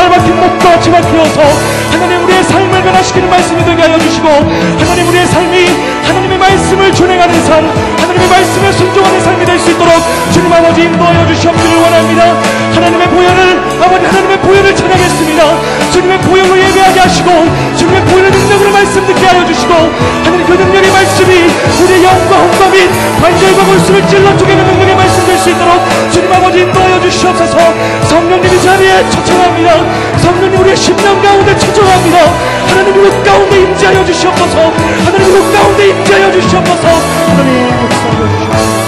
알박힌 목과 지박히어서 하나님 우리의 삶을 변화시키는 말씀이 되게 하여 주시고, 하나님 우리의 삶이 하나님의 말씀을 준행하는 삶, 하나님의 말씀에 순종하는 삶이 될 수 있도록 주님 아버지 인도하여 주시옵기를 원합니다. 하나님의 보혈을, 아버지 하나님의 보혈을 찬양했습니다. 주님의 보혈로 예배하게 하시고 주님의 보혈의 능력으로 말씀 듣게 하여 주시고, 하나님 그 능력의 말씀이 우리의 영과 혼과 및 관절과 골수를 찔러 쪼개는 능력의 말씀 될 수 있도록 주님 아버지 인도하여 주시옵소서. 성령님 이 자리에 초청합니다. 성령님 우리의 심령 가운데 초청합니다. 하나님 우리 가운데 임재하여 주시옵소서. 하나님 우리 가운데 임재하여 주시옵소서. 하나님 역사하여 주시옵소서.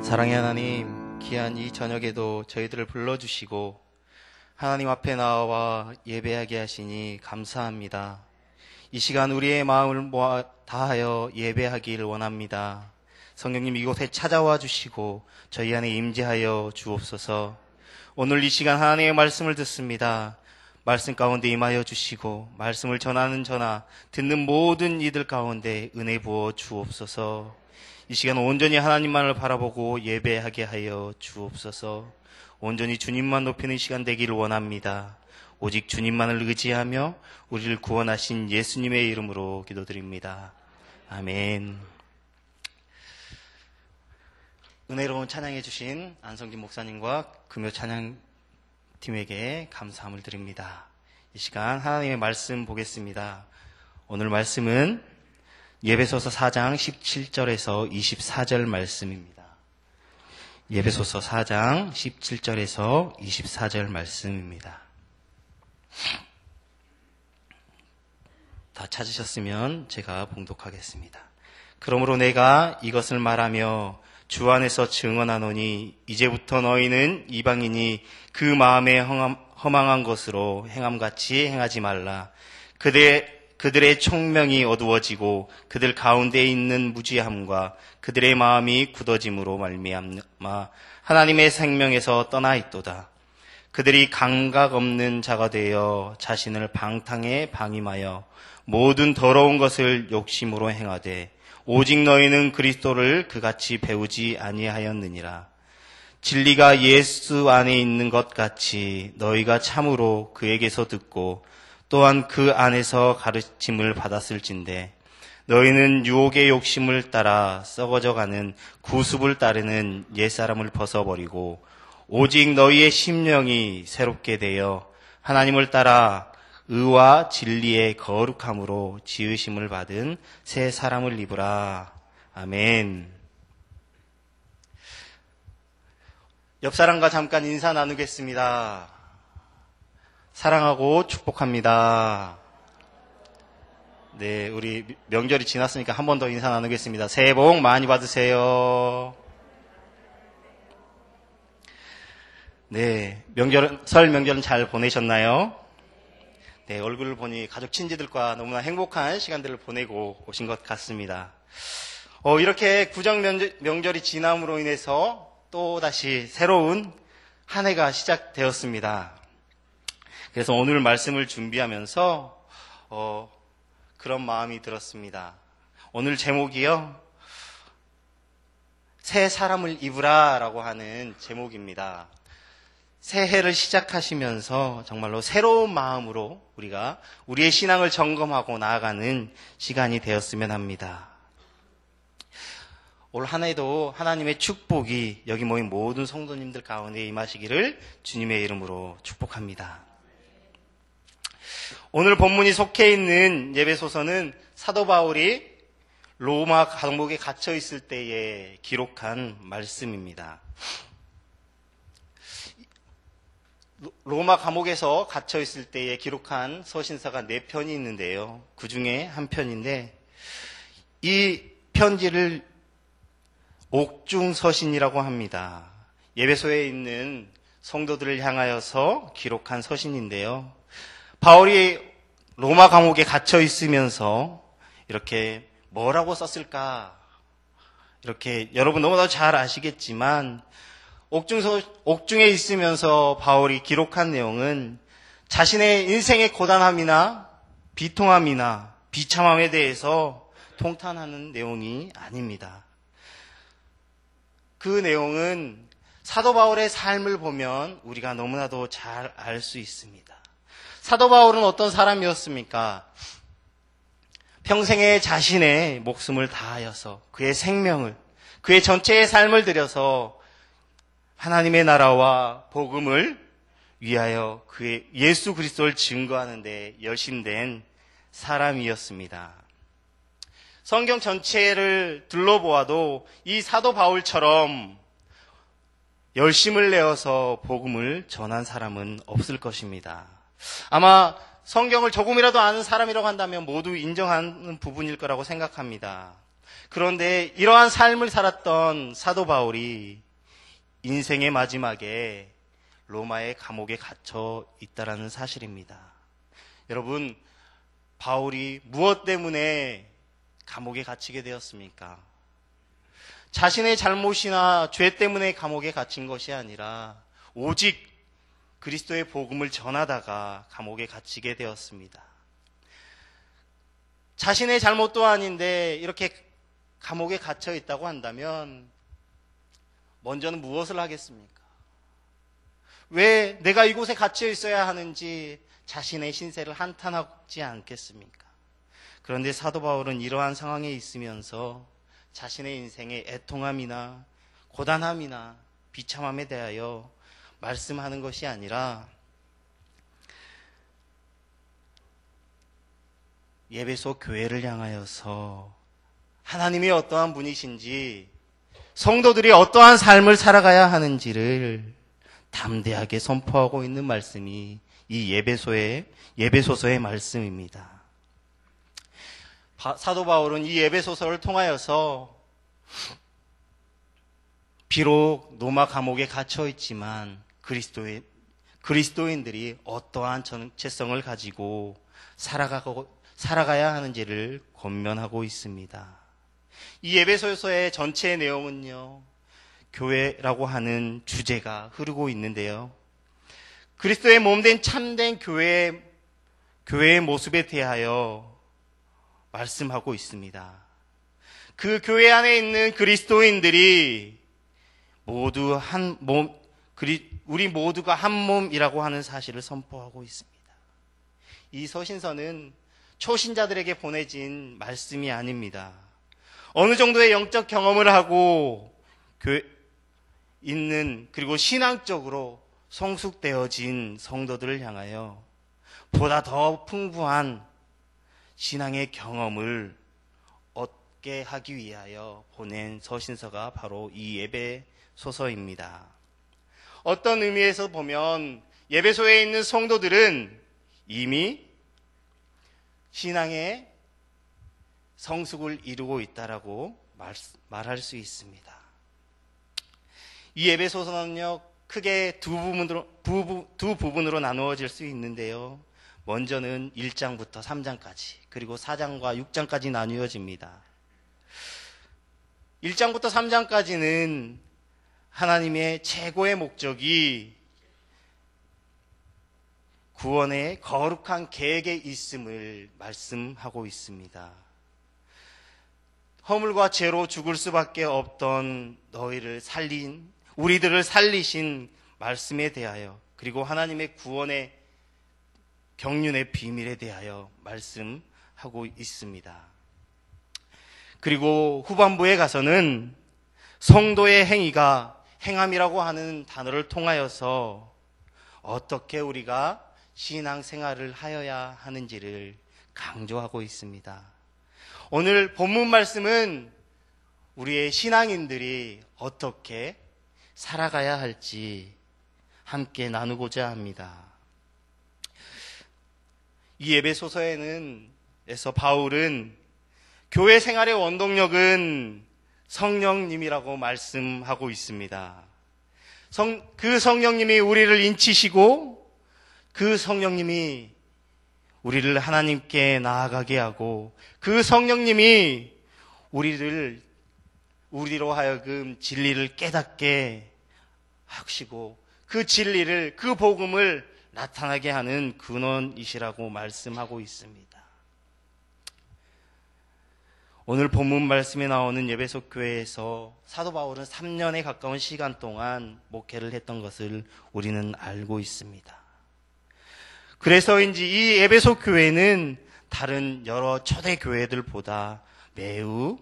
사랑의 하나님, 귀한 이 저녁에도 저희들을 불러주시고 하나님 앞에 나와 예배하게 하시니 감사합니다. 이 시간 우리의 마음을 모아 다하여 예배하기를 원합니다. 성령님 이곳에 찾아와 주시고 저희 안에 임재하여 주옵소서. 오늘 이 시간 하나님의 말씀을 듣습니다. 말씀 가운데 임하여 주시고 말씀을 전하는 저나 듣는 모든 이들 가운데 은혜 부어 주옵소서. 이 시간 온전히 하나님만을 바라보고 예배하게 하여 주옵소서. 온전히 주님만 높이는 시간 되기를 원합니다. 오직 주님만을 의지하며 우리를 구원하신 예수님의 이름으로 기도드립니다. 아멘. 은혜로운 찬양해 주신 안성진 목사님과 금요 찬양팀에게 감사함을 드립니다. 이 시간 하나님의 말씀 보겠습니다. 오늘 말씀은 예배소서 4장 17절에서 24절 말씀입니다. 예배소서 4장 17절에서 24절 말씀입니다. 다 찾으셨으면 제가 봉독하겠습니다. 그러므로 내가 이것을 말하며 주 안에서 증언하노니 이제부터 너희는 이방인이 그 마음에 허망한 것으로 행함같이 행하지 말라. 그들의 총명이 어두워지고 그들 가운데 있는 무지함과 그들의 마음이 굳어짐으로 말미암아 하나님의 생명에서 떠나 있도다. 그들이 감각 없는 자가 되어 자신을 방탕에 방임하여 모든 더러운 것을 욕심으로 행하되 오직 너희는 그리스도를 그같이 배우지 아니하였느니라. 진리가 예수 안에 있는 것 같이 너희가 참으로 그에게서 듣고 또한 그 안에서 가르침을 받았을진데 너희는 유혹의 욕심을 따라 썩어져가는 구습을 따르는 옛사람을 벗어버리고 오직 너희의 심령이 새롭게 되어 하나님을 따라 의와 진리의 거룩함으로 지으심을 받은 새 사람을 입으라. 아멘. 옆 사람과 잠깐 인사 나누겠습니다. 사랑하고 축복합니다. 네, 우리 명절이 지났으니까 한 번 더 인사 나누겠습니다. 새해 복 많이 받으세요. 네, 설 명절은 잘 보내셨나요? 네, 얼굴을 보니 가족 친지들과 너무나 행복한 시간들을 보내고 오신 것 같습니다. 이렇게 구정 명절이 지남으로 인해서 또다시 새로운 한 해가 시작되었습니다. 그래서 오늘 말씀을 준비하면서 그런 마음이 들었습니다. 오늘 제목이요, 새 사람을 입으라 라고 하는 제목입니다. 새해를 시작하시면서 정말로 새로운 마음으로 우리가 우리의 신앙을 점검하고 나아가는 시간이 되었으면 합니다. 올 한 해도 하나님의 축복이 여기 모인 모든 성도님들 가운데 임하시기를 주님의 이름으로 축복합니다. 오늘 본문이 속해 있는 예배소서는 사도 바울이 로마 감옥에 갇혀 있을 때에 기록한 말씀입니다. 로마 감옥에서 갇혀 있을 때에 기록한 서신서가 4편이 있는데요. 그 중에 한 편인데 이 편지를 옥중서신이라고 합니다. 예배소에 있는 성도들을 향하여서 기록한 서신인데요. 바울이 로마 감옥에 갇혀 있으면서 이렇게 뭐라고 썼을까? 이렇게 여러분 너무나도 잘 아시겠지만 옥중에 있으면서 바울이 기록한 내용은 자신의 인생의 고단함이나 비통함이나 비참함에 대해서 통탄하는 내용이 아닙니다. 그 내용은 사도 바울의 삶을 보면 우리가 너무나도 잘 알 수 있습니다. 사도 바울은 어떤 사람이었습니까? 평생에 자신의 목숨을 다하여서 그의 생명을, 그의 전체의 삶을 들여서 하나님의 나라와 복음을 위하여 그의 예수 그리스도를 증거하는 데 열심된 사람이었습니다. 성경 전체를 둘러보아도 이 사도 바울처럼 열심을 내어서 복음을 전한 사람은 없을 것입니다. 아마 성경을 조금이라도 아는 사람이라고 한다면 모두 인정하는 부분일 거라고 생각합니다. 그런데 이러한 삶을 살았던 사도 바울이 인생의 마지막에 로마의 감옥에 갇혀 있다라는 사실입니다. 여러분, 바울이 무엇 때문에 감옥에 갇히게 되었습니까? 자신의 잘못이나 죄 때문에 감옥에 갇힌 것이 아니라 오직 그리스도의 복음을 전하다가 감옥에 갇히게 되었습니다. 자신의 잘못도 아닌데 이렇게 감옥에 갇혀 있다고 한다면 먼저는 무엇을 하겠습니까? 왜 내가 이곳에 갇혀 있어야 하는지 자신의 신세를 한탄하지 않겠습니까? 그런데 사도 바울은 이러한 상황에 있으면서 자신의 인생의 애통함이나 고단함이나 비참함에 대하여 말씀하는 것이 아니라 예배소 교회를 향하여서 하나님이 어떠한 분이신지, 성도들이 어떠한 삶을 살아가야 하는지를 담대하게 선포하고 있는 말씀이 이 예배소서의 말씀입니다. 사도 바울은 이 예배소서를 통하여서 비록 로마 감옥에 갇혀 있지만 그리스도인들이 어떠한 정체성을 가지고 살아가야 하는지를 권면하고 있습니다. 이 예배소서의 전체 내용은요, 교회라고 하는 주제가 흐르고 있는데요. 그리스도의 몸된 참된 교회의 모습에 대하여 말씀하고 있습니다. 그 교회 안에 있는 그리스도인들이 모두 한 몸, 우리 모두가 한 몸이라고 하는 사실을 선포하고 있습니다. 이 서신서는 초신자들에게 보내진 말씀이 아닙니다. 어느 정도의 영적 경험을 하고 있는, 그리고 신앙적으로 성숙되어진 성도들을 향하여 보다 더 풍부한 신앙의 경험을 얻게 하기 위하여 보낸 서신서가 바로 이 예배소서입니다. 어떤 의미에서 보면 예배소에 있는 성도들은 이미 신앙의 성숙을 이루고 있다라고 말할 수 있습니다. 이 예배소서는요, 크게 두 부분으로 나누어질 수 있는데요. 먼저는 1장부터 3장까지, 그리고 4장과 6장까지 나누어집니다. 1장부터 3장까지는 하나님의 최고의 목적이 구원의 거룩한 계획에 있음을 말씀하고 있습니다. 허물과 죄로 죽을 수밖에 없던 우리들을 살리신 말씀에 대하여, 그리고 하나님의 구원의 경륜의 비밀에 대하여 말씀하고 있습니다. 그리고 후반부에 가서는 성도의 행함이라고 하는 단어를 통하여서 어떻게 우리가 신앙생활을 하여야 하는지를 강조하고 있습니다. 오늘 본문 말씀은 우리의 신앙인들이 어떻게 살아가야 할지 함께 나누고자 합니다. 이 에베소서에서 바울은 교회 생활의 원동력은 성령님이라고 말씀하고 있습니다. 그 성령님이 우리를 인치시고 그 성령님이 우리를 하나님께 나아가게 하고 그 성령님이 우리로 하여금 진리를 깨닫게 하시고 그 진리를, 그 복음을 나타나게 하는 근원이시라고 말씀하고 있습니다. 오늘 본문 말씀에 나오는 에베소 교회에서 사도 바울은 3년에 가까운 시간 동안 목회를 했던 것을 우리는 알고 있습니다. 그래서인지 이 에베소 교회는 다른 여러 초대 교회들보다 매우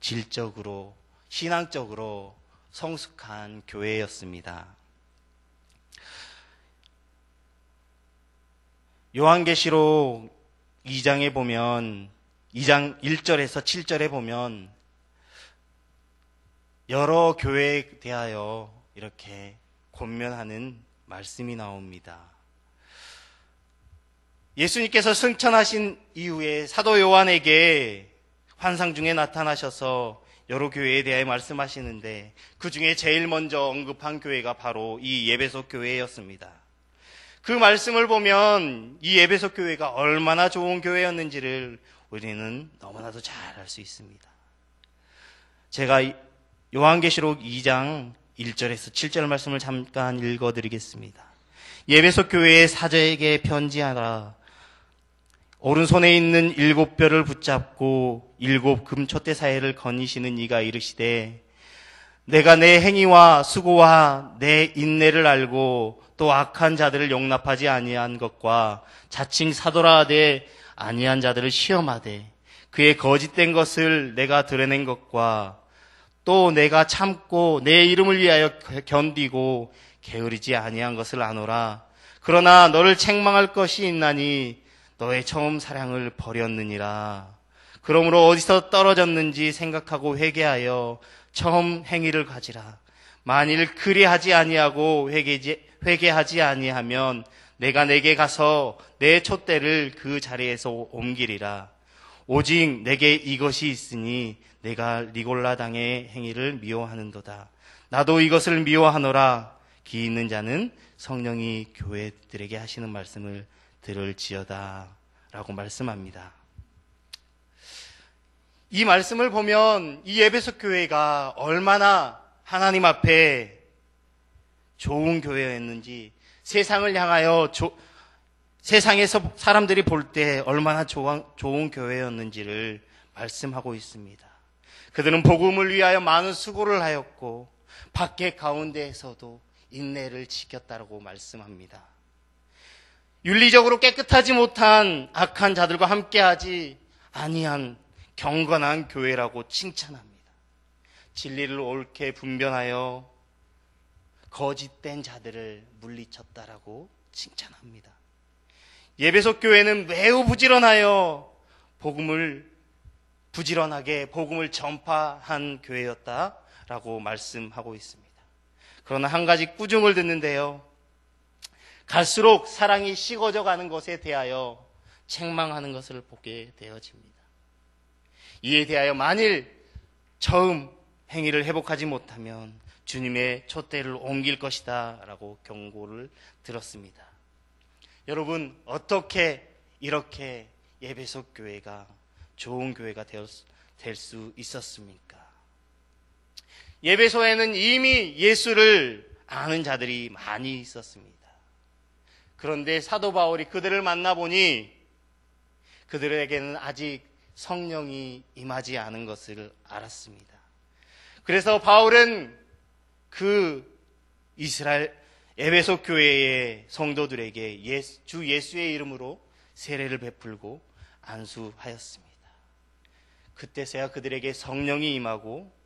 질적으로, 신앙적으로 성숙한 교회였습니다. 요한계시록 2장에 보면 2장 1절에서 7절에 보면 여러 교회에 대하여 이렇게 권면하는 말씀이 나옵니다. 예수님께서 승천하신 이후에 사도 요한에게 환상 중에 나타나셔서 여러 교회에 대해 말씀하시는데 그 중에 제일 먼저 언급한 교회가 바로 이 에베소 교회였습니다. 그 말씀을 보면 이 에베소 교회가 얼마나 좋은 교회였는지를 우리는 너무나도 잘 알 수 있습니다. 제가 요한계시록 2장 1절에서 7절 말씀을 잠깐 읽어드리겠습니다. 에베소 교회의 사자에게 편지하라. 오른손에 있는 7뼈를 붙잡고 7 금촛대 사이를 거니시는 이가 이르시되 내가 내 행위와 수고와 내 인내를 알고 또 악한 자들을 용납하지 아니한 것과 자칭 사도라 하되 아니한 자들을 시험하되 그의 거짓된 것을 내가 드러낸 것과 또 내가 참고 내 이름을 위하여 견디고 게으르지 아니한 것을 아노라. 그러나 너를 책망할 것이 있나니 너의 처음 사랑을 버렸느니라. 그러므로 어디서 떨어졌는지 생각하고 회개하여 처음 행위를 가지라. 만일 그리하지 아니하고 회개하지 아니하면 내가 내게 가서 내 촛대를 그 자리에서 옮기리라. 오직 내게 이것이 있으니 내가 리골라 당의 행위를 미워하는도다. 나도 이것을 미워하노라. 기 있는 자는 성령이 교회들에게 하시는 말씀을 들을지어다 라고 말씀합니다. 이 말씀을 보면 이 에베소 교회가 얼마나 하나님 앞에 좋은 교회였는지, 세상을 향하여 세상에서 사람들이 볼 때 얼마나 좋은 교회였는지를 말씀하고 있습니다. 그들은 복음을 위하여 많은 수고를 하였고 밖에 가운데에서도 인내를 지켰다고 말씀합니다. 윤리적으로 깨끗하지 못한 악한 자들과 함께하지 아니한 경건한 교회라고 칭찬합니다. 진리를 옳게 분별하여 거짓된 자들을 물리쳤다라고 칭찬합니다. 에베소 교회는 매우 부지런하여 부지런하게 복음을 전파한 교회였다라고 말씀하고 있습니다. 그러나 한 가지 꾸중을 듣는데요. 갈수록 사랑이 식어져 가는 것에 대하여 책망하는 것을 보게 되어집니다. 이에 대하여 만일 처음 행위를 회복하지 못하면 주님의 촛대를 옮길 것이다 라고 경고를 들었습니다. 여러분, 어떻게 이렇게 에베소 교회가 좋은 교회가 될 수 있었습니까? 에베소에는 이미 예수를 아는 자들이 많이 있었습니다. 그런데 사도 바울이 그들을 만나보니 그들에게는 아직 성령이 임하지 않은 것을 알았습니다. 그래서 바울은 그 에베소 교회의 성도들에게 주 예수의 이름으로 세례를 베풀고 안수하였습니다. 그때서야 그들에게 성령이 임하고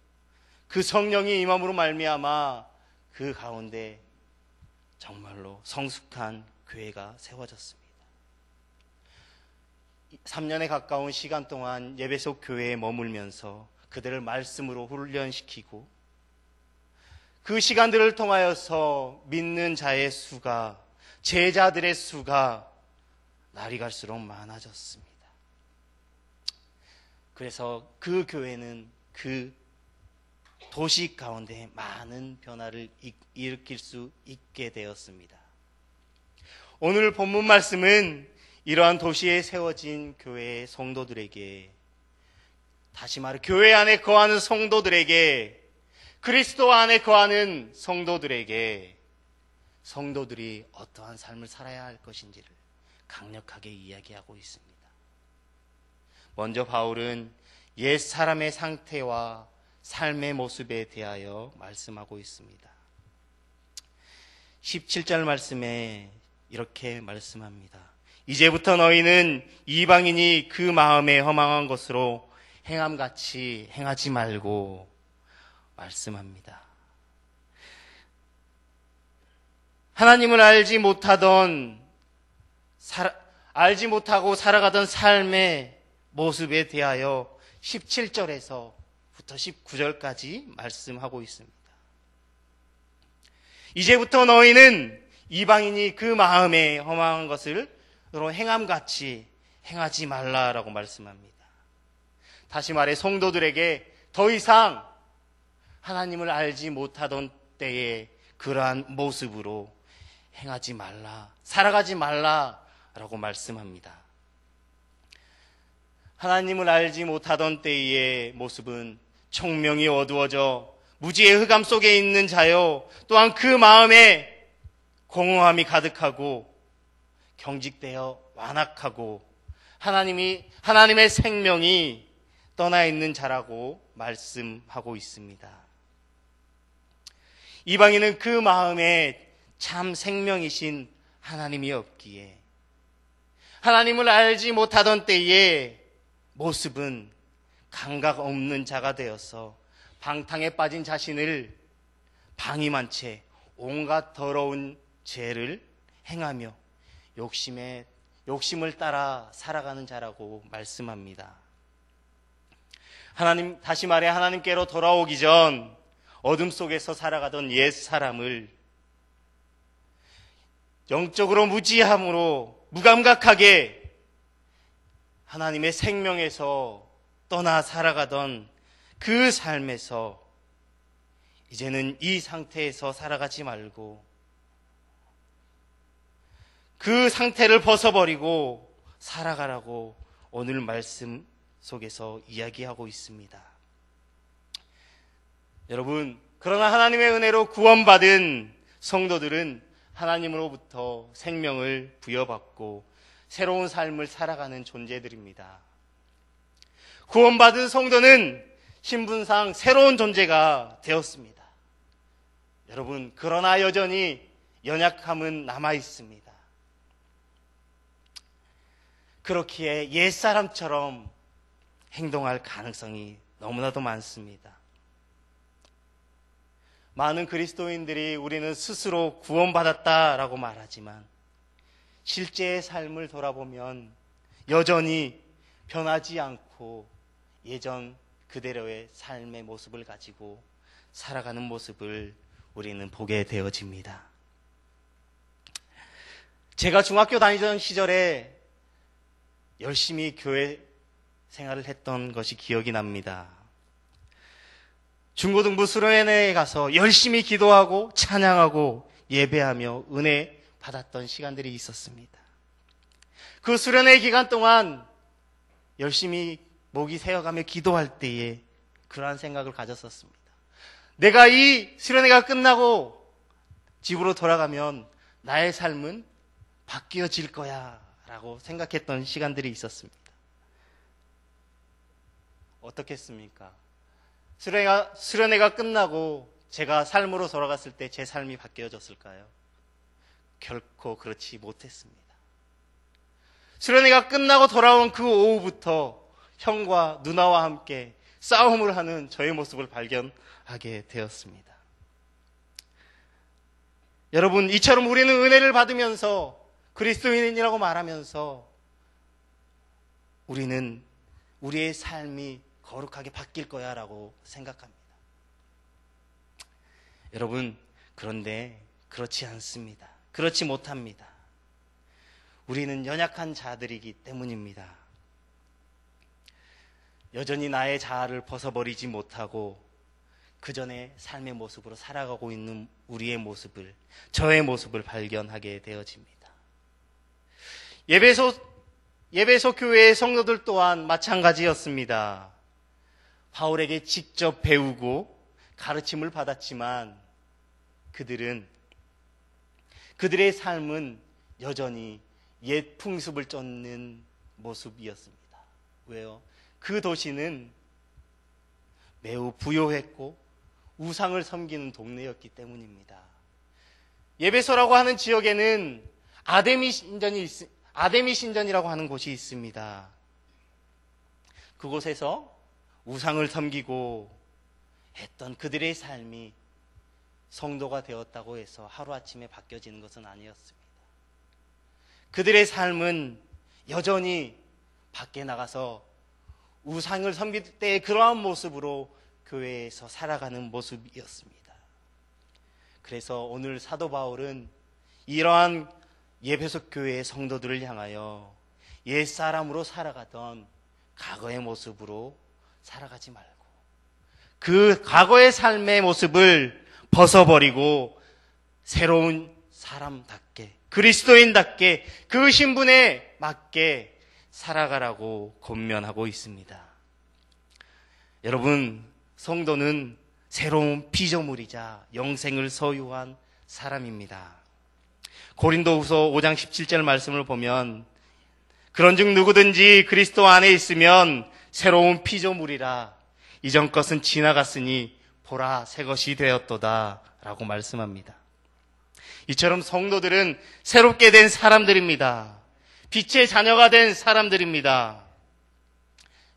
그 성령이 임함으로 말미암아 그 가운데 정말로 성숙한 교회가 세워졌습니다. 3년에 가까운 시간 동안 에베소 교회에 머물면서 그들을 말씀으로 훈련시키고 그 시간들을 통하여서 믿는 자의 수가, 제자들의 수가 날이 갈수록 많아졌습니다. 그래서 그 교회는 그 도시 가운데 많은 변화를 일으킬 수 있게 되었습니다. 오늘 본문 말씀은 이러한 도시에 세워진 교회의 성도들에게, 다시 말해 교회 안에 거하는 성도들에게, 그리스도 안에 거하는 성도들에게 성도들이 어떠한 삶을 살아야 할 것인지를 강력하게 이야기하고 있습니다. 먼저 바울은 옛 사람의 상태와 삶의 모습에 대하여 말씀하고 있습니다. 17절 말씀에 이렇게 말씀합니다. 이제부터 너희는 이방인이 그 마음에 허망한 것으로 행함같이 행하지 말고 말씀합니다. 하나님을 알지 못하고 살아가던 삶의 모습에 대하여 17절에서부터 19절까지 말씀하고 있습니다. 이제부터 너희는 이방인이 그 마음에 허망한 것으로 행함같이 행하지 말라라고 말씀합니다. 다시 말해 성도들에게 더 이상 하나님을 알지 못하던 때에 그러한 모습으로 행하지 말라, 살아가지 말라라고 말씀합니다. 하나님을 알지 못하던 때의 모습은 총명이 어두워져 무지의 흑암 속에 있는 자요, 또한 그 마음에 공허함이 가득하고 경직되어 완악하고 하나님의 생명이 떠나 있는 자라고 말씀하고 있습니다. 이방인은 그 마음에 참 생명이신 하나님이 없기에 하나님을 알지 못하던 때의 모습은 감각 없는 자가 되어서 방탕에 빠진 자신을 방임한 채 온갖 더러운 죄를 행하며 욕심을 따라 살아가는 자라고 말씀합니다. 다시 말해 하나님께로 돌아오기 전 어둠 속에서 살아가던 옛 사람을 영적으로 무지함으로 무감각하게 하나님의 생명에서 떠나 살아가던 그 삶에서 이제는 이 상태에서 살아가지 말고 그 상태를 벗어버리고 살아가라고 오늘 말씀 속에서 이야기하고 있습니다. 여러분, 그러나 하나님의 은혜로 구원받은 성도들은 하나님으로부터 생명을 부여받고 새로운 삶을 살아가는 존재들입니다. 구원받은 성도는 신분상 새로운 존재가 되었습니다. 여러분, 그러나 여전히 연약함은 남아 있습니다. 그렇기에 옛사람처럼 행동할 가능성이 너무나도 많습니다. 많은 그리스도인들이 우리는 스스로 구원받았다라고 말하지만 실제의 삶을 돌아보면 여전히 변하지 않고 예전 그대로의 삶의 모습을 가지고 살아가는 모습을 우리는 보게 되어집니다. 제가 중학교 다니던 시절에 열심히 교회 생활을 했던 것이 기억이 납니다. 중고등부 수련회에 가서 열심히 기도하고 찬양하고 예배하며 은혜 받았던 시간들이 있었습니다. 그 수련회 기간 동안 열심히 목이 새어가며 기도할 때에 그러한 생각을 가졌었습니다. 내가 이 수련회가 끝나고 집으로 돌아가면 나의 삶은 바뀌어질 거야 라고 생각했던 시간들이 있었습니다. 어떻겠습니까? 수련회가 끝나고 제가 삶으로 돌아갔을 때 제 삶이 바뀌어졌을까요? 결코 그렇지 못했습니다. 수련회가 끝나고 돌아온 그 오후부터 형과 누나와 함께 싸움을 하는 저의 모습을 발견하게 되었습니다. 여러분, 이처럼 우리는 은혜를 받으면서 그리스도인이라고 말하면서 우리는 우리의 삶이 거룩하게 바뀔 거야 라고 생각합니다. 여러분, 그런데 그렇지 않습니다. 그렇지 못합니다. 우리는 연약한 자들이기 때문입니다. 여전히 나의 자아를 벗어버리지 못하고 그 전에 삶의 모습으로 살아가고 있는 우리의 모습을, 저의 모습을 발견하게 되어집니다. 예배소 교회의 성도들 또한 마찬가지였습니다. 바울에게 직접 배우고 가르침을 받았지만 그들의 삶은 여전히 옛 풍습을 쫓는 모습이었습니다. 왜요? 그 도시는 매우 부요했고 우상을 섬기는 동네였기 때문입니다. 예배소라고 하는 지역에는 아데미 신전이라고 하는 곳이 있습니다. 그곳에서 우상을 섬기고 했던 그들의 삶이 성도가 되었다고 해서 하루아침에 바뀌어지는 것은 아니었습니다. 그들의 삶은 여전히 밖에 나가서 우상을 섬길 때의 그러한 모습으로 교회에서 살아가는 모습이었습니다. 그래서 오늘 사도 바울은 이러한 예배소 교회의 성도들을 향하여 옛사람으로 살아가던 과거의 모습으로 살아가지 말고 그 과거의 삶의 모습을 벗어버리고 새로운 사람답게, 그리스도인답게 그 신분에 맞게 살아가라고 권면하고 있습니다. 여러분, 성도는 새로운 피조물이자 영생을 소유한 사람입니다. 고린도후서 5장 17절 말씀을 보면 그런즉 누구든지 그리스도 안에 있으면 새로운 피조물이라 이전 것은 지나갔으니 보라 새 것이 되었도다 라고 말씀합니다. 이처럼 성도들은 새롭게 된 사람들입니다. 빛의 자녀가 된 사람들입니다.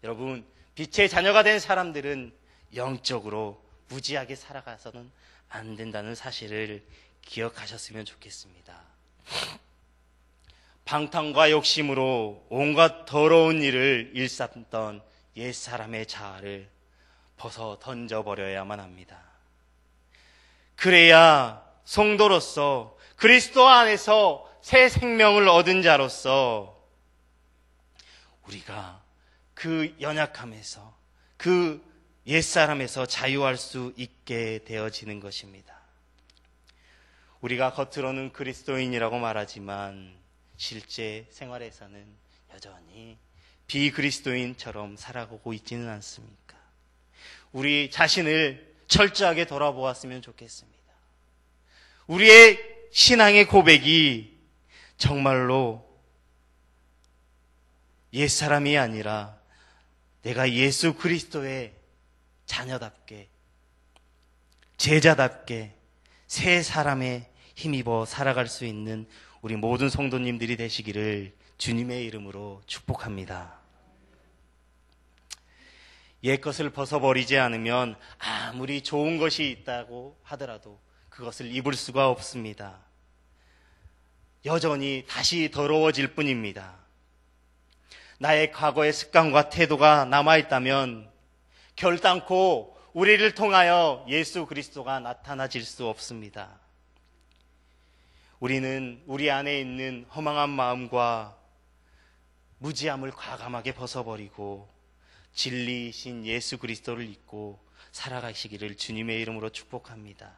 여러분, 빛의 자녀가 된 사람들은 영적으로 무지하게 살아가서는 안 된다는 사실을 기억하셨으면 좋겠습니다. 방탕과 욕심으로 온갖 더러운 일을 일삼던 옛사람의 자아를 벗어 던져버려야만 합니다. 그래야 성도로서 그리스도 안에서 새 생명을 얻은 자로서 우리가 그 연약함에서 그 옛사람에서 자유할 수 있게 되어지는 것입니다. 우리가 겉으로는 그리스도인이라고 말하지만 실제 생활에서는 여전히 비그리스도인처럼 살아가고 있지는 않습니까? 우리 자신을 철저하게 돌아보았으면 좋겠습니다. 우리의 신앙의 고백이 정말로 옛사람이 아니라 내가 예수 그리스도의 자녀답게, 제자답게 새 사람에 힘입어 살아갈 수 있는 우리 모든 성도님들이 되시기를 주님의 이름으로 축복합니다. 옛 것을 벗어버리지 않으면 아무리 좋은 것이 있다고 하더라도 그것을 입을 수가 없습니다. 여전히 다시 더러워질 뿐입니다. 나의 과거의 습관과 태도가 남아있다면 결단코 우리를 통하여 예수 그리스도가 나타나질 수 없습니다. 우리는 우리 안에 있는 허망한 마음과 무지함을 과감하게 벗어버리고 진리이신 예수 그리스도를 믿고 살아가시기를 주님의 이름으로 축복합니다.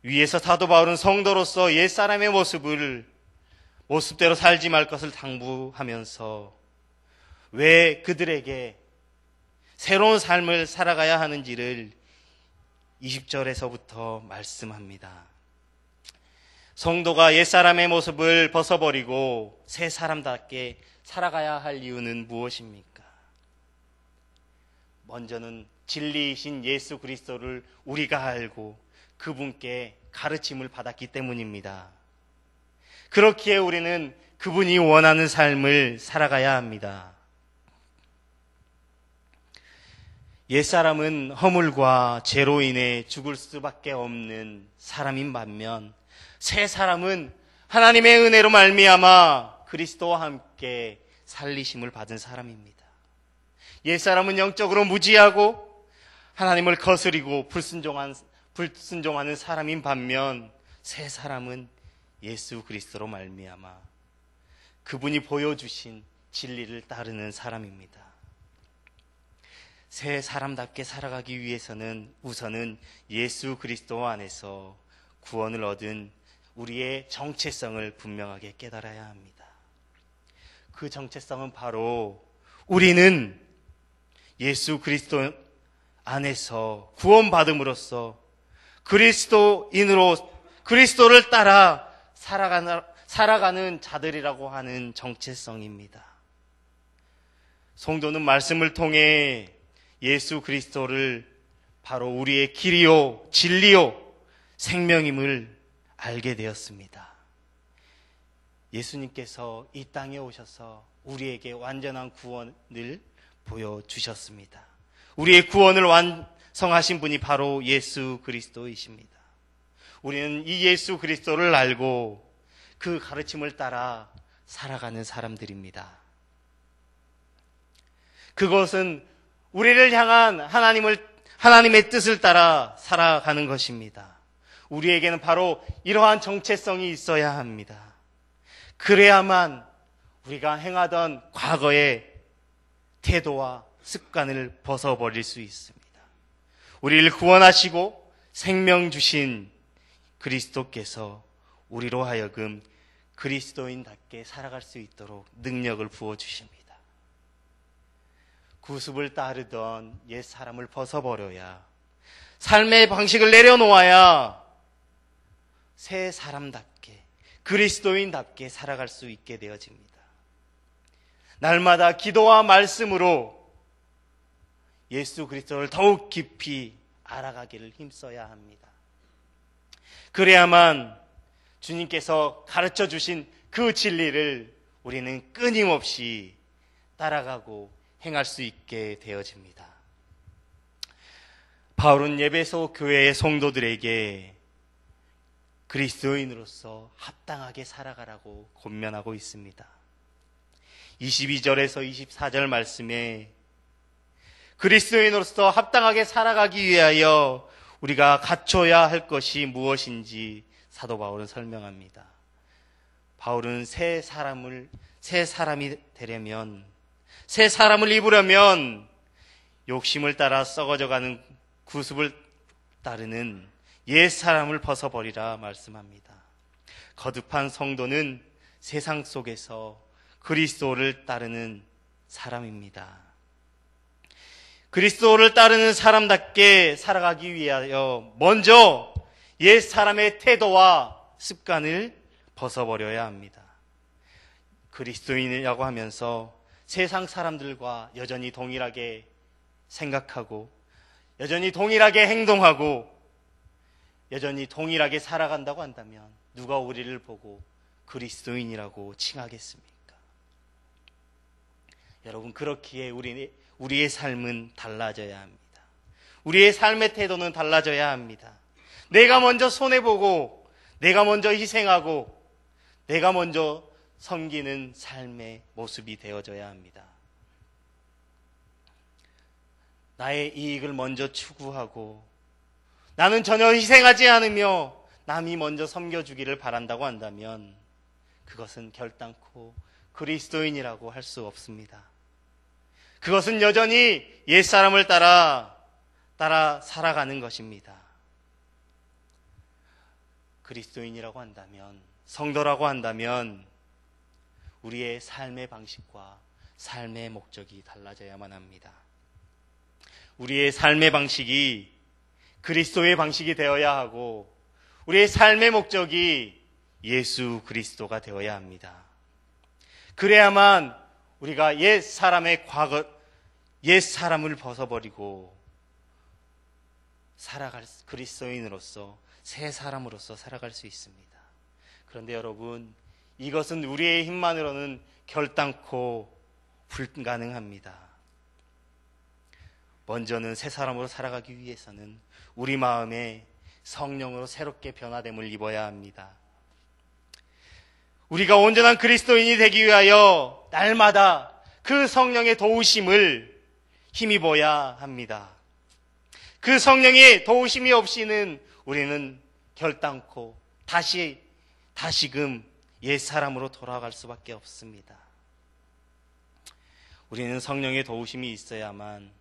위에서 사도 바울은 성도로서 옛사람의 모습대로 살지 말 것을 당부하면서 왜 그들에게 새로운 삶을 살아가야 하는지를 20절에서부터 말씀합니다. 성도가 옛사람의 모습을 벗어버리고 새 사람답게 살아가야 할 이유는 무엇입니까? 먼저는 진리이신 예수 그리스도를 우리가 알고 그분께 가르침을 받았기 때문입니다. 그렇기에 우리는 그분이 원하는 삶을 살아가야 합니다. 옛사람은 허물과 죄로 인해 죽을 수밖에 없는 사람인 반면 새 사람은 하나님의 은혜로 말미암아 그리스도와 함께 살리심을 받은 사람입니다. 옛사람은 영적으로 무지하고 하나님을 거스리고 불순종하는 사람인 반면 새 사람은 예수 그리스도로 말미암아 그분이 보여주신 진리를 따르는 사람입니다. 새 사람답게 살아가기 위해서는 우선은 예수 그리스도 안에서 구원을 얻은 우리의 정체성을 분명하게 깨달아야 합니다. 그 정체성은 바로 우리는 예수 그리스도 안에서 구원받음으로써 그리스도를 따라 살아가는 자들이라고 하는 정체성입니다. 성도는 말씀을 통해 예수 그리스도를 바로 우리의 길이요, 진리요, 생명임을 알게 되었습니다. 예수님께서 이 땅에 오셔서 우리에게 완전한 구원을 보여주셨습니다. 우리의 구원을 완성하신 분이 바로 예수 그리스도이십니다. 우리는 이 예수 그리스도를 알고 그 가르침을 따라 살아가는 사람들입니다. 그것은 우리를 향한 하나님의 뜻을 따라 살아가는 것입니다. 우리에게는 바로 이러한 정체성이 있어야 합니다. 그래야만 우리가 행하던 과거의 태도와 습관을 벗어버릴 수 있습니다. 우리를 구원하시고 생명 주신 그리스도께서 우리로 하여금 그리스도인답게 살아갈 수 있도록 능력을 부어주십니다. 구습을 따르던 옛 사람을 벗어버려야, 삶의 방식을 내려놓아야 새 사람답게, 그리스도인답게 살아갈 수 있게 되어집니다. 날마다 기도와 말씀으로 예수 그리스도를 더욱 깊이 알아가기를 힘써야 합니다. 그래야만 주님께서 가르쳐 주신 그 진리를 우리는 끊임없이 따라가고 행할 수 있게 되어집니다. 바울은 에베소 교회의 성도들에게 그리스도인으로서 합당하게 살아가라고 권면하고 있습니다. 22절에서 24절 말씀에 그리스도인으로서 합당하게 살아가기 위하여 우리가 갖춰야 할 것이 무엇인지 사도 바울은 설명합니다. 바울은 새 사람이 되려면, 새 사람을 입으려면 욕심을 따라 썩어져가는 구습을 따르는 옛 사람을 벗어버리라 말씀합니다. 거듭한 성도는 세상 속에서 그리스도를 따르는 사람입니다. 그리스도를 따르는 사람답게 살아가기 위하여 먼저 옛 사람의 태도와 습관을 벗어버려야 합니다. 그리스도인이라고 하면서 세상 사람들과 여전히 동일하게 생각하고, 여전히 동일하게 행동하고, 여전히 동일하게 살아간다고 한다면 누가 우리를 보고 그리스도인이라고 칭하겠습니까? 여러분, 그렇기에 우리의 삶은 달라져야 합니다. 우리의 삶의 태도는 달라져야 합니다. 내가 먼저 손해보고, 내가 먼저 희생하고, 내가 먼저 섬기는 삶의 모습이 되어져야 합니다. 나의 이익을 먼저 추구하고, 나는 전혀 희생하지 않으며 남이 먼저 섬겨주기를 바란다고 한다면 그것은 결단코 그리스도인이라고 할 수 없습니다. 그것은 여전히 옛사람을 따라 살아가는 것입니다. 그리스도인이라고 한다면, 성도라고 한다면 우리의 삶의 방식과 삶의 목적이 달라져야만 합니다. 우리의 삶의 방식이 그리스도의 방식이 되어야 하고, 우리의 삶의 목적이 예수 그리스도가 되어야 합니다. 그래야만 우리가 옛 사람을 벗어버리고 살아갈 그리스도인으로서, 새 사람으로서 살아갈 수 있습니다. 그런데 여러분, 이것은 우리의 힘만으로는 결단코 불가능합니다. 먼저는 새 사람으로 살아가기 위해서는 우리 마음에 성령으로 새롭게 변화됨을 입어야 합니다. 우리가 온전한 그리스도인이 되기 위하여 날마다 그 성령의 도우심을 힘입어야 합니다. 그 성령의 도우심이 없이는 우리는 결단코 다시금 옛사람으로 돌아갈 수밖에 없습니다. 우리는 성령의 도우심이 있어야만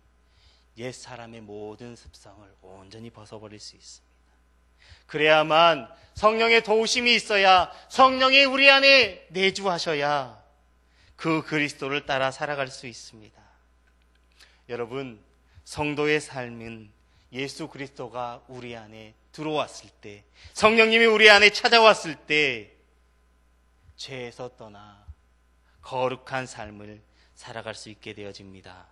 옛사람의 모든 습성을 온전히 벗어버릴 수 있습니다. 그래야만 성령의 도우심이 있어야 성령이 우리 안에 내주하셔야 그 그리스도를 따라 살아갈 수 있습니다. 여러분, 성도의 삶은 예수 그리스도가 우리 안에 들어왔을 때, 성령님이 우리 안에 찾아왔을 때 죄에서 떠나 거룩한 삶을 살아갈 수 있게 되어집니다.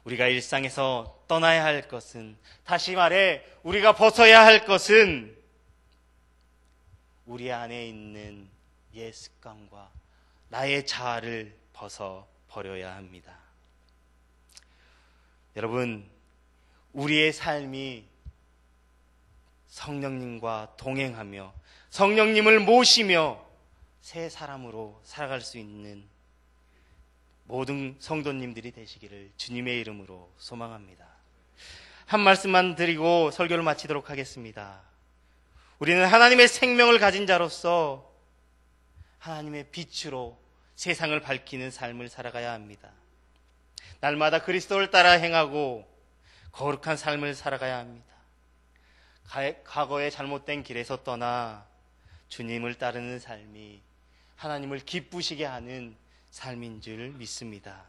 우리가 일상에서 떠나야 할 것은, 다시 말해 우리가 벗어야 할 것은 우리 안에 있는 옛 습관과 나의 자아를 벗어 버려야 합니다. 여러분, 우리의 삶이 성령님과 동행하며 성령님을 모시며 새 사람으로 살아갈 수 있는 모든 성도님들이 되시기를 주님의 이름으로 소망합니다. 한 말씀만 드리고 설교를 마치도록 하겠습니다. 우리는 하나님의 생명을 가진 자로서 하나님의 빛으로 세상을 밝히는 삶을 살아가야 합니다. 날마다 그리스도를 따라 행하고 거룩한 삶을 살아가야 합니다. 과거의 잘못된 길에서 떠나 주님을 따르는 삶이 하나님을 기쁘시게 하는 삶인 줄 믿습니다.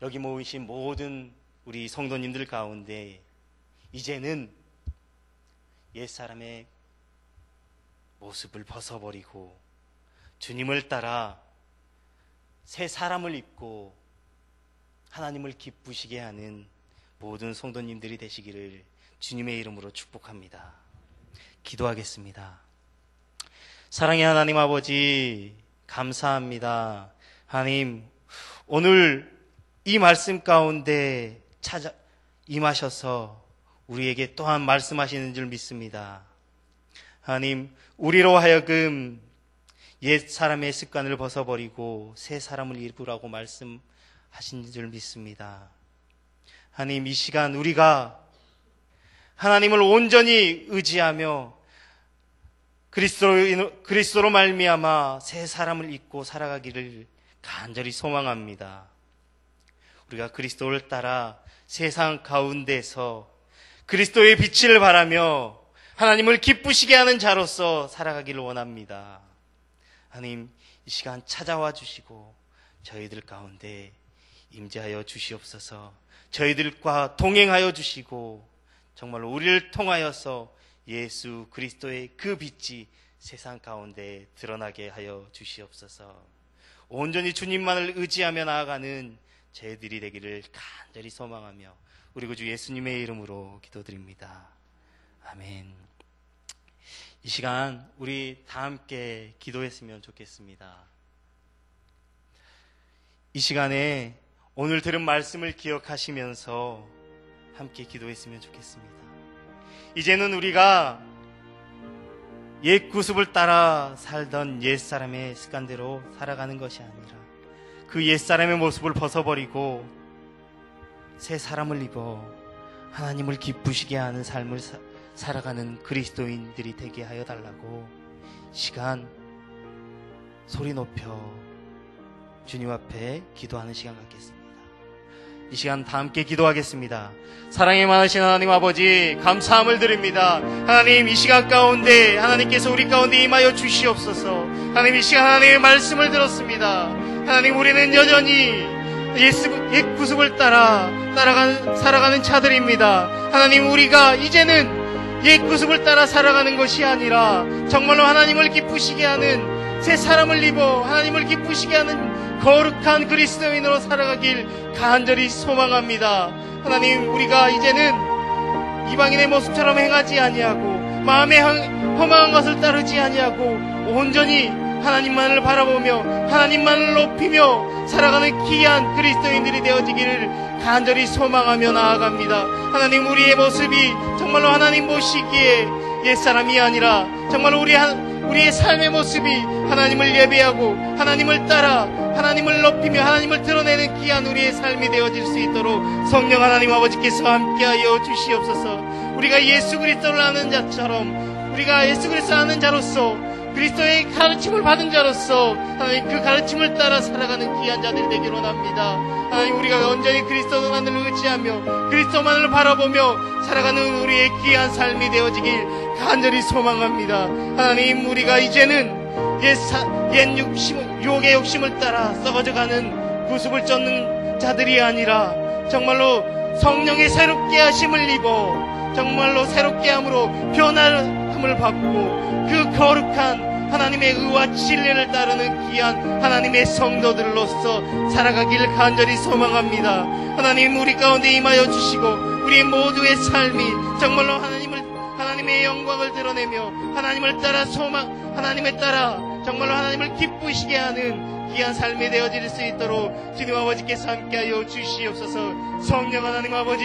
여기 모이신 모든 우리 성도님들 가운데 이제는 옛사람의 모습을 벗어버리고 주님을 따라 새 사람을 입고 하나님을 기쁘시게 하는 모든 성도님들이 되시기를 주님의 이름으로 축복합니다. 기도하겠습니다. 사랑의 하나님 아버지, 감사합니다. 하나님, 오늘 이 말씀 가운데 임하셔서 우리에게 또한 말씀하시는 줄 믿습니다. 하나님, 우리로 하여금 옛 사람의 습관을 벗어버리고 새 사람을 입으라고 말씀하신 줄 믿습니다. 하나님, 이 시간 우리가 하나님을 온전히 의지하며 그리스도로 말미암아 새 사람을 입고 살아가기를 간절히 소망합니다. 우리가 그리스도를 따라 세상 가운데서 그리스도의 빛을 바라며 하나님을 기쁘시게 하는 자로서 살아가기를 원합니다. 하나님, 이 시간 찾아와 주시고 저희들 가운데 임재하여 주시옵소서. 저희들과 동행하여 주시고 정말로 우리를 통하여서 예수 그리스도의 그 빛이 세상 가운데 드러나게 하여 주시옵소서. 온전히 주님만을 의지하며 나아가는 저희들이 되기를 간절히 소망하며 우리 구주 예수님의 이름으로 기도드립니다. 아멘. 이 시간 우리 다 함께 기도했으면 좋겠습니다. 이 시간에 오늘 들은 말씀을 기억하시면서 함께 기도했으면 좋겠습니다. 이제는 우리가 옛 구습을 따라 살던 옛사람의 습관대로 살아가는 것이 아니라 그 옛사람의 모습을 벗어버리고 새 사람을 입어 하나님을 기쁘시게 하는 삶을 살아가는 그리스도인들이 되게 하여 달라고 시간 소리 높여 주님 앞에 기도하는 시간 갖겠습니다. 이 시간 다 함께 기도하겠습니다. 사랑이 많으신 하나님 아버지, 감사함을 드립니다. 하나님, 이 시간 가운데 하나님께서 우리 가운데 임하여 주시옵소서. 하나님, 이 시간 하나님의 말씀을 들었습니다. 하나님, 우리는 여전히 옛 구습을 따라 살아가는 자들입니다. 하나님, 우리가 이제는 옛 구습을 따라 살아가는 것이 아니라 정말로 하나님을 기쁘시게 하는 새 사람을 입어 하나님을 기쁘시게 하는 거룩한 그리스도인으로 살아가길 간절히 소망합니다. 하나님, 우리가 이제는 이방인의 모습처럼 행하지 아니하고 마음에 허망한 것을 따르지 아니하고 온전히 하나님만을 바라보며 하나님만을 높이며 살아가는 귀한 그리스도인들이 되어지기를 간절히 소망하며 나아갑니다. 하나님, 우리의 모습이 정말로 하나님 보시기에 옛사람이 아니라 정말로 우리 우리의 삶의 모습이 하나님을 예배하고 하나님을 따라 하나님을 높이며 하나님을 드러내는 귀한 우리의 삶이 되어질 수 있도록 성령 하나님 아버지께서 함께하여 주시옵소서. 우리가 예수 그리스도를 아는 자처럼, 우리가 예수 그리스도를 아는 자로서, 그리스도의 가르침을 받은 자로서 하나님 그 가르침을 따라 살아가는 귀한 자들이 되기로 합니다. 하나님, 우리가 온전히 그리스도만을 의지하며 그리스도만을 바라보며 살아가는 우리의 귀한 삶이 되어지길 간절히 소망합니다. 하나님, 우리가 이제는 옛 육의 욕심을 따라 썩어져가는 구습을 쫓는 자들이 아니라 정말로 성령의 새롭게 하심을 입어 정말로 새롭게 함으로 변화함을 받고 그 거룩한 하나님의 의와 진리를 따르는 귀한 하나님의 성도들로서 살아가기를 간절히 소망합니다. 하나님, 우리 가운데 임하여 주시고 우리 모두의 삶이 정말로 하나님의 영광을 드러내며 하나님을 따라 하나님을 따라 정말로 하나님을 기쁘시게 하는 귀한 삶이 되어질 수 있도록 주님 아버지께서 함께하여 주시옵소서. 성령 하나님 아버지,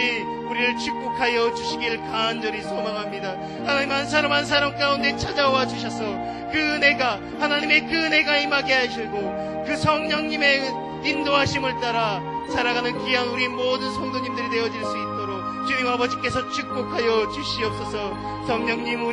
우리를 축복하여 주시길 간절히 소망합니다. 하나님, 한 사람 한 사람 가운데 찾아와 주셔서 그 은혜가, 하나님의 그 은혜가 임하게 하시고 그 성령님의 인도하심을 따라 살아가는 귀한 우리 모든 성도님들이 되어질 수 있도록 주님 아버지께서 축복하여 주시옵소서. 성령님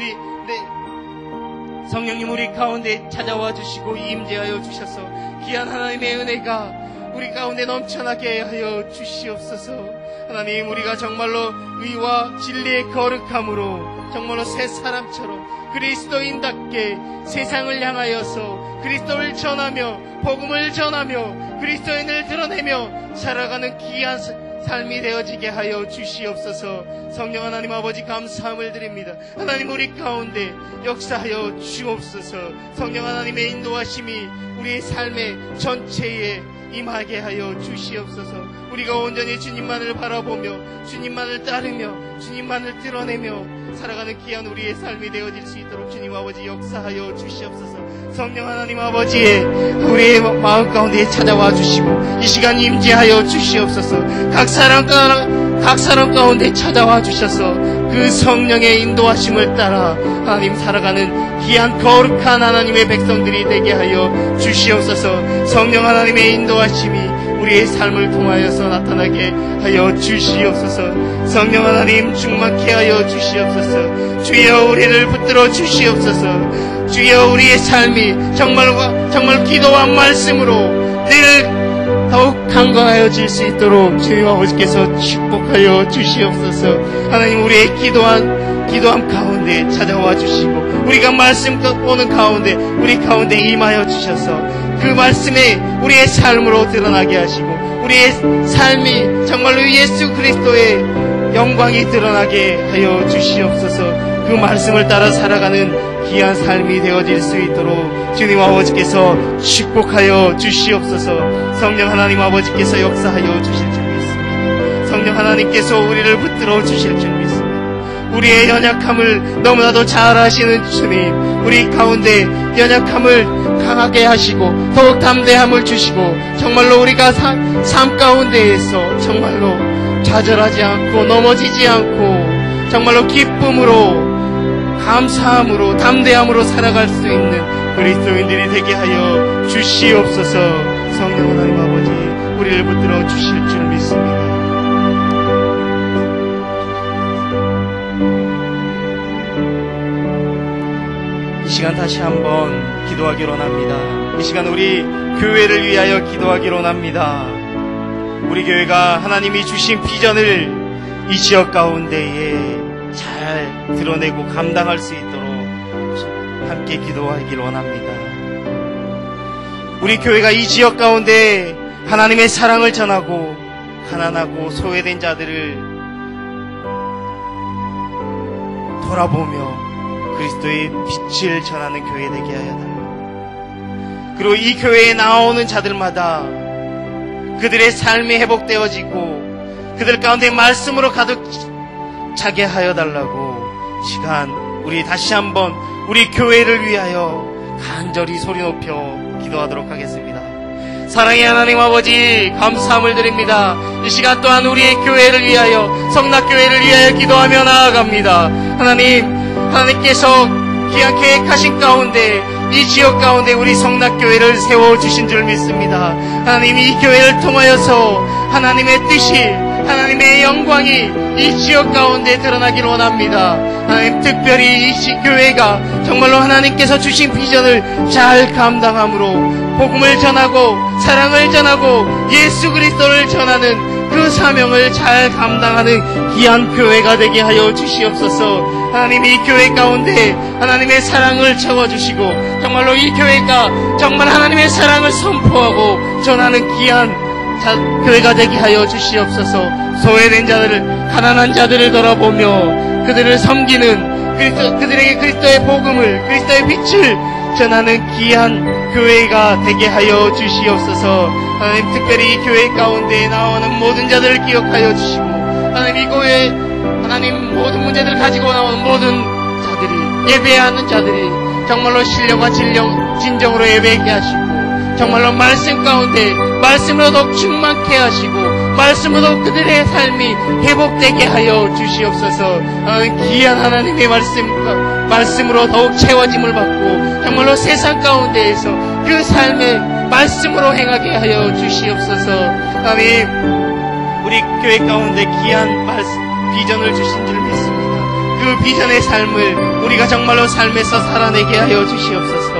우리 가운데 찾아와 주시고 임재하여 주셔서 귀한 하나님의 은혜가 우리 가운데 넘쳐나게 하여 주시옵소서. 하나님, 우리가 정말로 의와 진리의 거룩함으로 정말로 새 사람처럼 그리스도인답게 세상을 향하여서 그리스도를 전하며 복음을 전하며 그리스도인을 드러내며 살아가는 귀한 삶이 되어지게 하여 주시옵소서. 성령 하나님 아버지, 감사함을 드립니다. 하나님, 우리 가운데 역사하여 주옵소서. 성령 하나님의 인도하심이 우리의 삶의 전체에 임하게 하여 주시옵소서. 우리가 온전히 주님만을 바라보며 주님만을 따르며 주님만을 드러내며 살아가는 귀한 우리의 삶이 되어질 수 있도록 주님 아버지 역사하여 주시옵소서. 성령 하나님 아버지, 우리의 마음 가운데 찾아와 주시고 이 시간 임재하여 주시옵소서. 각 사람 가운데 찾아와 주셔서 그 성령의 인도하심을 따라 하나님 살아가는 귀한 거룩한 하나님의 백성들이 되게 하여 주시옵소서. 성령 하나님의 인도하심이 우리의 삶을 통하여서 나타나게 하여 주시옵소서. 성령 하나님 충만케 하여 주시옵소서. 주여, 우리를 붙들어 주시옵소서. 주여, 우리의 삶이 정말 기도와 말씀으로 늘 더욱 강건하여질 수 있도록 주님 아버지께서 축복하여 주시옵소서. 하나님, 우리의 기도함 가운데 찾아와 주시고 우리가 말씀 보는 가운데 우리 가운데 임하여 주셔서 그 말씀에 우리의 삶으로 드러나게 하시고 우리의 삶이 정말로 예수 그리스도의 영광이 드러나게 하여 주시옵소서. 그 말씀을 따라 살아가는 귀한 삶이 되어질 수 있도록 주님 아버지께서 축복하여 주시옵소서. 성령 하나님 아버지께서 역사하여 주실 줄 믿습니다. 성령 하나님께서 우리를 붙들어 주실 줄 믿습니다. 우리의 연약함을 너무나도 잘 아시는 주님, 우리 가운데 연약함을 강하게 하시고 더욱 담대함을 주시고 정말로 우리가 삶 가운데에서 정말로 좌절하지 않고 넘어지지 않고 정말로 기쁨으로 감사함으로 담대함으로 살아갈 수 있는 그리스도인들이 되게 하여 주시옵소서. 성령 하나님 아버지, 우리를 붙들어 주실 줄 믿습니다. 이 시간 다시 한번 기도하기로 합니다. 이 시간 우리 교회를 위하여 기도하기로 합니다. 우리 교회가 하나님이 주신 비전을 이 지역 가운데에 잘 드러내고 감당할 수 있도록 함께 기도하기를 원합니다. 우리 교회가 이 지역 가운데 하나님의 사랑을 전하고 가난하고 소외된 자들을 돌아보며 그리스도의 빛을 전하는 교회 되게 하여 달라. 그리고 이 교회에 나오는 자들마다 그들의 삶이 회복되어지고 그들 가운데 말씀으로 가득 차게 하여 달라고 시간 우리 다시 한번 우리 교회를 위하여 간절히 소리 높여 기도하도록 하겠습니다. 사랑의 하나님 아버지, 감사함을 드립니다. 이 시간 또한 우리의 교회를 위하여 성락교회를 위하여 기도하며 나아갑니다. 하나님께서 귀한 계획하신 가운데 이 지역 가운데 우리 성락교회를 세워주신 줄 믿습니다. 하나님, 이 교회를 통하여서 하나님의 뜻이, 하나님의 영광이 이 지역 가운데 드러나기를 원합니다. 하나님, 특별히 이 교회가 정말로 하나님께서 주신 비전을 잘 감당함으로 복음을 전하고 사랑을 전하고 예수 그리스도를 전하는 그 사명을 잘 감당하는 귀한 교회가 되게 하여 주시옵소서. 하나님, 이 교회 가운데 하나님의 사랑을 채워주시고 정말로 이 교회가 정말 하나님의 사랑을 선포하고 전하는 귀한 교회가 되게 하여 주시옵소서. 소외된 자들을, 가난한 자들을 돌아보며 그들을 섬기는 그들에게 그리스도의 복음을, 그리스도의 빛을 전하는 귀한 교회가 되게 하여 주시옵소서. 하나님, 특별히 이 교회 가운데 나오는 모든 자들을 기억하여 주시고 하나님, 이 교회 하나님 모든 문제들을 가지고 나오는 모든 자들이, 예배하는 자들이 정말로 신령과 진정으로 예배하게 하시고 정말로 말씀 가운데 말씀으로 더욱 충만케 하시고 말씀으로 그들의 삶이 회복되게 하여 주시옵소서. 귀한 하나님의 말씀으로 더욱 채워짐을 받고 정말로 세상 가운데에서 그 삶의 말씀으로 행하게 하여 주시옵소서. 하나님, 우리 교회 가운데 귀한 비전을 주신 줄 믿습니다. 그 비전의 삶을 우리가 정말로 삶에서 살아내게 하여 주시옵소서.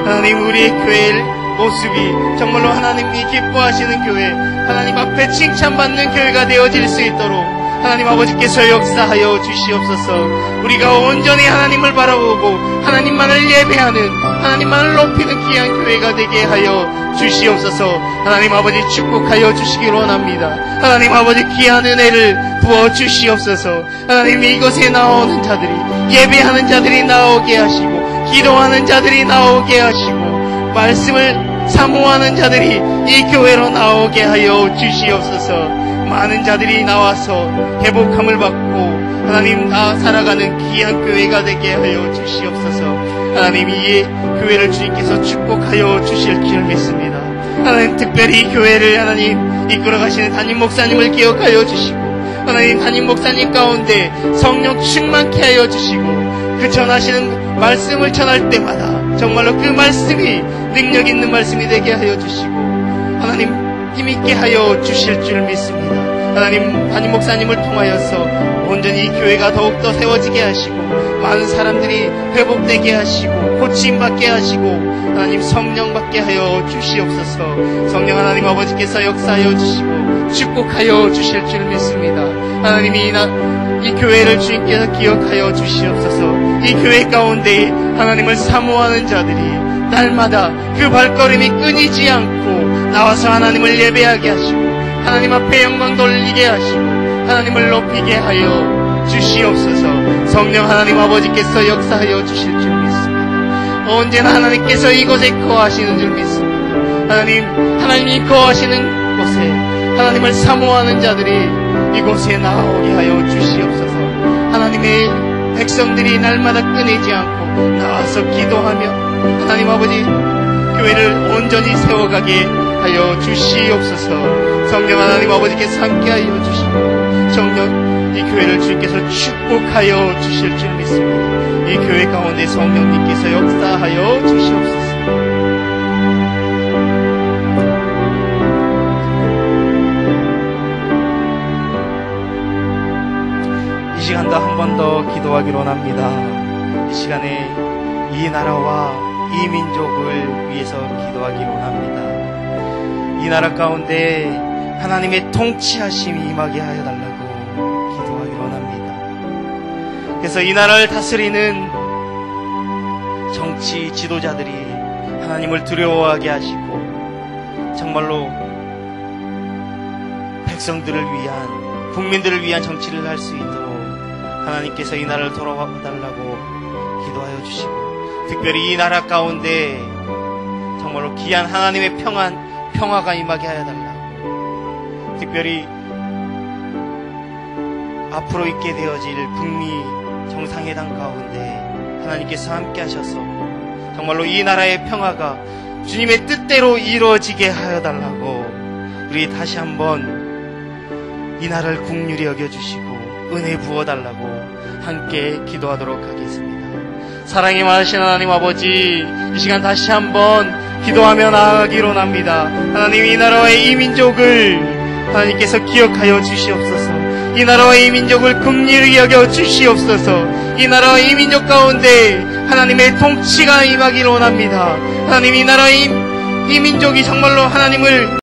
하나님, 우리의 교회를 모습이 정말로 하나님이 기뻐하시는 교회, 하나님 앞에 칭찬받는 교회가 되어질 수 있도록 하나님 아버지께서 역사하여 주시옵소서. 우리가 온전히 하나님을 바라보고 하나님만을 예배하는, 하나님만을 높이는 귀한 교회가 되게 하여 주시옵소서. 하나님 아버지, 축복하여 주시기를 원합니다. 하나님 아버지, 귀한 은혜를 부어 주시옵소서. 하나님, 이곳에 나오는 자들이, 예배하는 자들이 나오게 하시고 기도하는 자들이 나오게 하시고 말씀을 사모하는 자들이 이 교회로 나오게 하여 주시옵소서. 많은 자들이 나와서 회복함을 받고 하나님 살아가는 귀한 교회가 되게 하여 주시옵소서. 하나님, 이 교회를 주님께서 축복하여 주실 줄 믿습니다. 하나님, 특별히 이 교회를 하나님 이끌어가시는 담임 목사님을 기억하여 주시고 하나님, 담임 목사님 가운데 성령 충만케 하여 주시고 그 전하시는 말씀을 전할 때마다 정말로 그 말씀이 능력 있는 말씀이 되게 하여 주시고 하나님 힘있게 하여 주실 줄 믿습니다. 하나님, 담임 목사님을 통하여서 온전히 이 교회가 더욱더 세워지게 하시고 많은 사람들이 회복되게 하시고 고침받게 하시고 하나님 성령 받게 하여 주시옵소서. 성령 하나님 아버지께서 역사하여 주시고 축복하여 주실 줄 믿습니다. 하나님, 이 교회를 주님께서 기억하여 주시옵소서. 이 교회 가운데 하나님을 사모하는 자들이 날마다 그 발걸음이 끊이지 않고 나와서 하나님을 예배하게 하시고 하나님 앞에 영광 돌리게 하시고 하나님을 높이게 하여 주시옵소서. 성령 하나님 아버지께서 역사하여 주실 줄 믿습니다. 언제나 하나님께서 이곳에 거하시는 줄 믿습니다. 하나님이 거하시는 곳에 하나님을 사모하는 자들이 이곳에 나오게 하여 주시옵소서. 하나님의 백성들이 날마다 끊이지 않고 나와서 기도하며 하나님 아버지 교회를 온전히 세워가게 하여 주시옵소서. 성령 하나님 아버지께서 함께하여 주시고 성령 이 교회를 주님께서 축복하여 주실 줄 믿습니다. 이 교회 가운데 성령님께서 역사하여 주시옵소서. 이 시간도 한 번 더 기도하기를 원합니다. 이 시간에 이 나라와 이 민족을 위해서 기도하기를 원합니다. 이 나라 가운데 하나님의 통치하심이 임하게 하여 달라고 기도하기를 원합니다. 그래서 이 나라를 다스리는 정치 지도자들이 하나님을 두려워하게 하시고 정말로 백성들을 위한, 국민들을 위한 정치를 할 수 있도록 하나님께서 이 나라를 돌아와 달라고 기도하여 주시고 특별히 이 나라 가운데 정말로 귀한 하나님의 평화가 임하게 하여 달라고, 특별히 앞으로 있게 되어질 북미 정상회담 가운데 하나님께서 함께 하셔서 정말로 이 나라의 평화가 주님의 뜻대로 이루어지게 하여 달라고 우리 다시 한번 이 나라를 긍휼히 여겨주시고 은혜 부어달라고 함께 기도하도록 하겠습니다. 사랑이 많으신 하나님 아버지, 이 시간 다시 한번 기도하며 나아가기로 합니다. 하나님, 이 나라와 이 민족을 하나님께서 기억하여 주시옵소서. 이 나라와 이 민족을 긍휼히 여겨 주시옵소서. 이 나라와 이 민족 가운데 하나님의 통치가 임하기로 합니다. 하나님, 이 나라와 이 민족이 정말로 하나님을